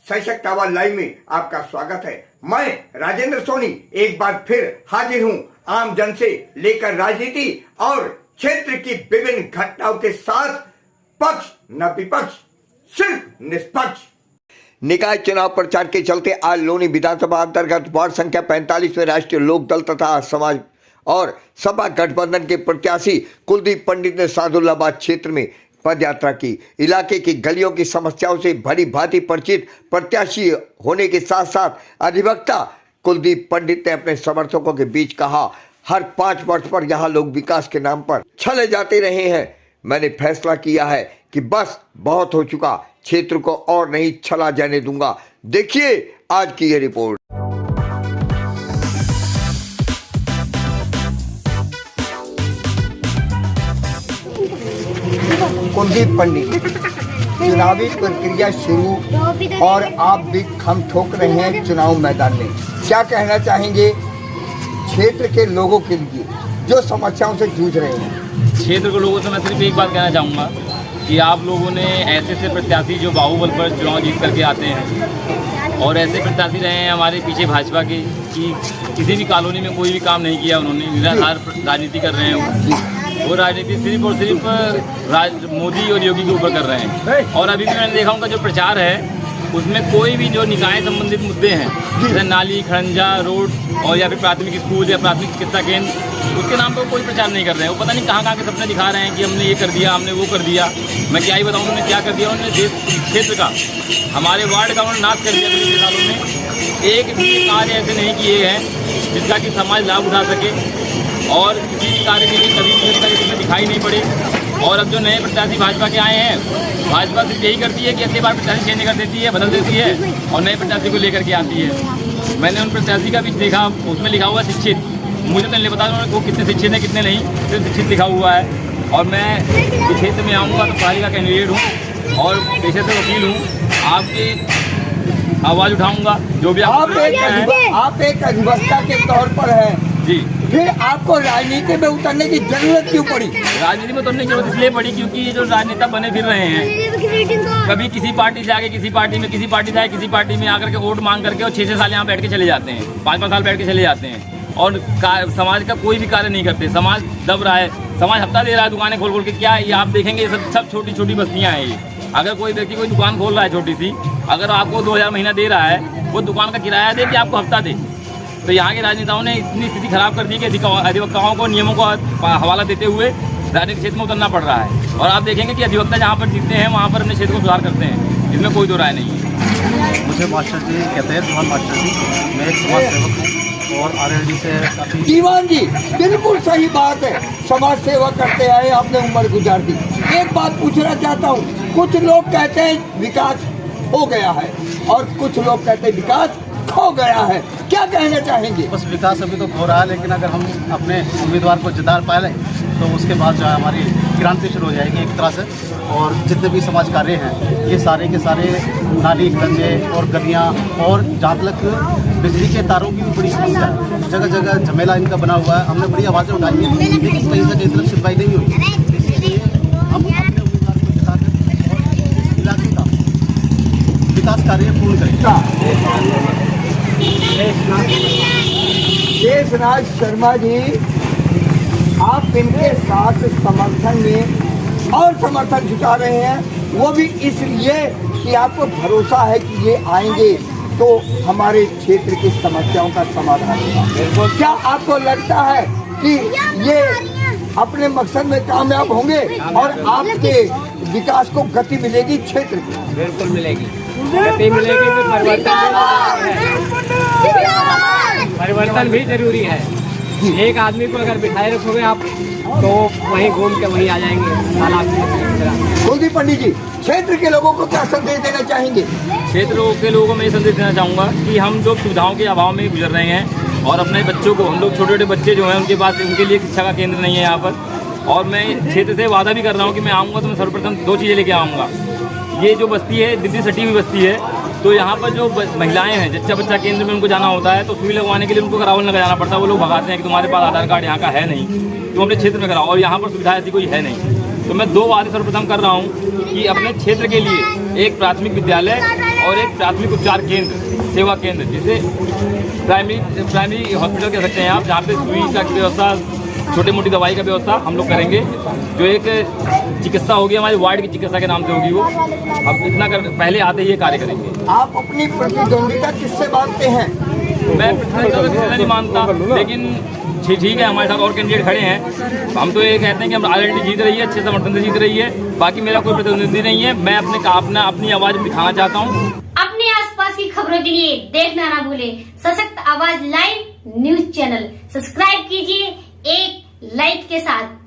सशक्त आवाज लाइव में आपका स्वागत है। मैं राजेंद्र सोनी एक बार फिर हाजिर हूं आम जन से लेकर राजनीति और क्षेत्र की विभिन्न घटनाओं के साथ, पक्ष न विपक्ष, सिर्फ निष्पक्ष। निकाय चुनाव प्रचार के चलते आज लोनी विधानसभा अंतर्गत वार्ड संख्या 45 में राष्ट्रीय लोक दल तथा समाज और सपा गठबंधन के प्रत्याशी कुलदीप पंडित ने सादुल्लाबाद क्षेत्र में पद यात्रा की। इलाके की गलियों की समस्याओं से भली भांति परिचित प्रत्याशी होने के साथ साथ अधिवक्ता कुलदीप पंडित ने अपने समर्थकों के बीच कहा, हर 5 वर्ष पर यहाँ लोग विकास के नाम पर छले जाते रहे हैं। मैंने फैसला किया है कि बस बहुत हो चुका, क्षेत्र को और नहीं छला जाने दूंगा। देखिए आज की ये रिपोर्ट। कुलदीप पंडित, चुनावी प्रक्रिया शुरू और आप भी खम ठोक रहे हैं चुनाव मैदान में, क्या कहना चाहेंगे क्षेत्र के लोगों के लिए जो समस्याओं से जूझ रहे हैं? क्षेत्र के लोगों से मैं सिर्फ एक बात कहना चाहूँगा कि आप लोगों ने ऐसे प्रत्याशी जो बाहुबल पर चुनाव जीत करके आते हैं और ऐसे प्रत्याशी रहे हैं हमारे पीछे भाजपा के कि किसी भी कॉलोनी में कोई भी काम नहीं किया उन्होंने, निराधार राजनीति कर रहे हैं। वो राजनीति सिर्फ और सिर्फ मोदी और योगी के ऊपर कर रहे हैं। और अभी भी मैंने देखा उनका जो प्रचार है उसमें कोई भी जो निकाय संबंधित मुद्दे हैं जैसे नाली, खड़ंजा, रोड और या फिर प्राथमिक स्कूल या प्राथमिक चिकित्सा केंद्र, उसके नाम पर कोई प्रचार नहीं कर रहे हैं। वो पता नहीं कहाँ के सपने दिखा रहे हैं कि हमने ये कर दिया, हमने वो कर दिया। मैं क्या ही बताऊँ उन्होंने क्या कर दिया। उन्होंने देश क्षेत्र का, हमारे वार्ड का उन्होंने नाश कर दिया। पिछले सालों में एक भी कार्य ऐसे नहीं किए हैं जिसका कि समाज लाभ उठा सके और किसी भी कार्य के लिए कभी भी इसमें दिखाई नहीं पड़े। और अब जो नए प्रत्याशी भाजपा के आए हैं, भाजपा सिर्फ यही करती है कि अगली बार प्रत्याशी चेंज कर देती है, बदल देती है और नए प्रत्याशी को लेकर के आती है। मैंने उन प्रत्याशी का भी देखा, उसमें लिखा हुआ शिक्षित। मुझे तो नहीं पता वो कितने शिक्षित हैं कितने नहीं, सिर्फ शिक्षित लिखा हुआ है। और मैं इस क्षेत्र में आऊँगा तो पढ़ाई का कैंडिडेट हूँ और पेशे से वकील हूँ। आपकी आवाज़ उठाऊँगा जो भी आप एक अधिवक्ता के तौर पर है जी, फिर आपको राजनीति में उतरने की जरूरत क्यों पड़ी? राजनीति में उतरने की जरूरत इसलिए पड़ी क्योंकि ये जो राजनेता बने फिर रहे हैं, कभी किसी पार्टी से आके किसी पार्टी में, किसी पार्टी से आके किसी पार्टी में आकर के वोट मांग करके और 6-6 साल यहाँ बैठ के चले जाते हैं, 5-5 साल बैठ के चले जाते हैं और समाज का कोई भी कार्य नहीं करते। समाज दब रहा है, समाज हफ्ता दे रहा है दुकानें खोल खोल के। क्या ये आप देखेंगे ये सब छोटी छोटी बस्तियाँ हैं। ये अगर कोई व्यक्ति कोई दुकान खोल रहा है छोटी सी, अगर आपको 2000 महीना दे रहा है, वो दुकान का किराया दे कि आपको हफ्ता दे। तो यहाँ के राजनेताओं ने इतनी स्थिति खराब कर दी कि अधिवक्ताओं को नियमों का हवाला देते हुए राजनीतिक क्षेत्र में उतरना पड़ रहा है। और आप देखेंगे कि अधिवक्ता जहाँ पर जीतते हैं वहाँ पर अपने क्षेत्र को सुधार करते हैं, इसमें कोई दो राय नहीं है। मुझे मास्टर जी कहते हैं, दीवान मास्टर जी। मैं एक समाज सेवक हूँ और आरएलडी से काफ़ी। दीवान जी, बिल्कुल सही बात है, समाज सेवा करते आए, आपने उम्र गुजार दी। एक बात पूछना चाहता हूँ, कुछ लोग कहते हैं विकास हो गया है और कुछ लोग कहते हैं विकास खो गया है, क्या कहना चाहेंगे? बस विकास अभी तो हो रहा है, लेकिन अगर हम अपने उम्मीदवार को जिता पाए तो उसके बाद जो है हमारी क्रांति शुरू हो जाएगी एक तरह से। और जितने भी समाज कार्य हैं ये सारे के सारे नाली, खड़ंजे और गलियाँ और जहाँ तक बिजली के तारों की भी बड़ी समस्या है, जगह जगह झमेला इनका बना हुआ है। हमने बड़ी आवाज़ें उठाई हैं लेकिन कहीं से कहीं तरफ सुनवाई नहीं हुई। इसलिए हम अपने उम्मीदवार को जिता कर और इस इलाके का विकास कार्य पूर्ण करेंगे। शेषनाग शर्मा जी, आप इनके साथ समर्थन में और समर्थन जुटा रहे हैं, वो भी इसलिए कि आपको भरोसा है कि ये आएंगे तो हमारे क्षेत्र की समस्याओं का समाधान होगा। क्या आपको लगता है कि ये अपने मकसद में कामयाब होंगे और आपके विकास को गति मिलेगी क्षेत्र की? बिल्कुल मिलेगी, गति मिलेगी। परिवर्तन भी जरूरी है। एक आदमी को अगर बिठाए रखोगे आप तो वहीं घूम के वहीं आ जाएंगे। कुलदीप पंडित जी, क्षेत्र के लोगों को क्या संदेश देना चाहेंगे? क्षेत्र के लोगों को मैं ये संदेश देना चाहूँगा कि हम जो सुविधाओं के अभाव में गुजर रहे हैं और अपने बच्चों को, हम लोग छोटे छोटे बच्चे जो हैं उनके पास, उनके लिए शिक्षा का केंद्र नहीं है यहाँ पर। और मैं क्षेत्र से वादा भी कर रहा हूँ कि मैं आऊँगा तो मैं सर्वप्रथम 2 चीज़ें लेके आऊँगा। ये जो बस्ती है दिल्ली सटी हुई बस्ती है, तो यहाँ पर जो महिलाएं हैं, जच्चा बच्चा केंद्र में उनको जाना होता है तो सुई लगवाने के लिए उनको करावल नगर जाना पड़ता है। वो लोग भगाते हैं कि तुम्हारे पास आधार कार्ड यहाँ का है नहीं, तुम अपने क्षेत्र में कराओ। और यहाँ पर सुविधा ऐसी कोई है नहीं। तो मैं 2 वादे सर्वप्रथम कर रहा हूँ कि अपने क्षेत्र के लिए एक प्राथमिक विद्यालय और एक प्राथमिक उपचार केंद्र, सेवा केंद्र, जिसे प्राइमरी हॉस्पिटल कह सकते हैं आप, जहाँ पे सुई का व्यवस्था, छोटी मोटी दवाई का व्यवस्था हम लोग करेंगे। जो एक चिकित्सा होगी हमारी वार्ड की चिकित्सा के नाम से होगी, वो अब इतना पहले आते ही ये कार्य करेंगे। आप अपनी प्रतिद्वंदिता किससे मानते हैं? मैं प्रतिद्वंदिता किससे नहीं मानता, लेकिन ठीक है, हमारे साथ और कैंडिडेट खड़े हैं। हम तो ये कहते हैं कि हम RLD जीत रही है, अच्छे समर्थन से जीत रही है। बाकी मेरा कोई प्रतिद्वंदी नहीं है। मैं अपनी आवाज दिखाना चाहता हूँ। अपने आसपास की खबरों के लिए देखना ना भूले सशक्त आवाज लाइव न्यूज चैनल। सब्सक्राइब कीजिए एक लाइक के साथ।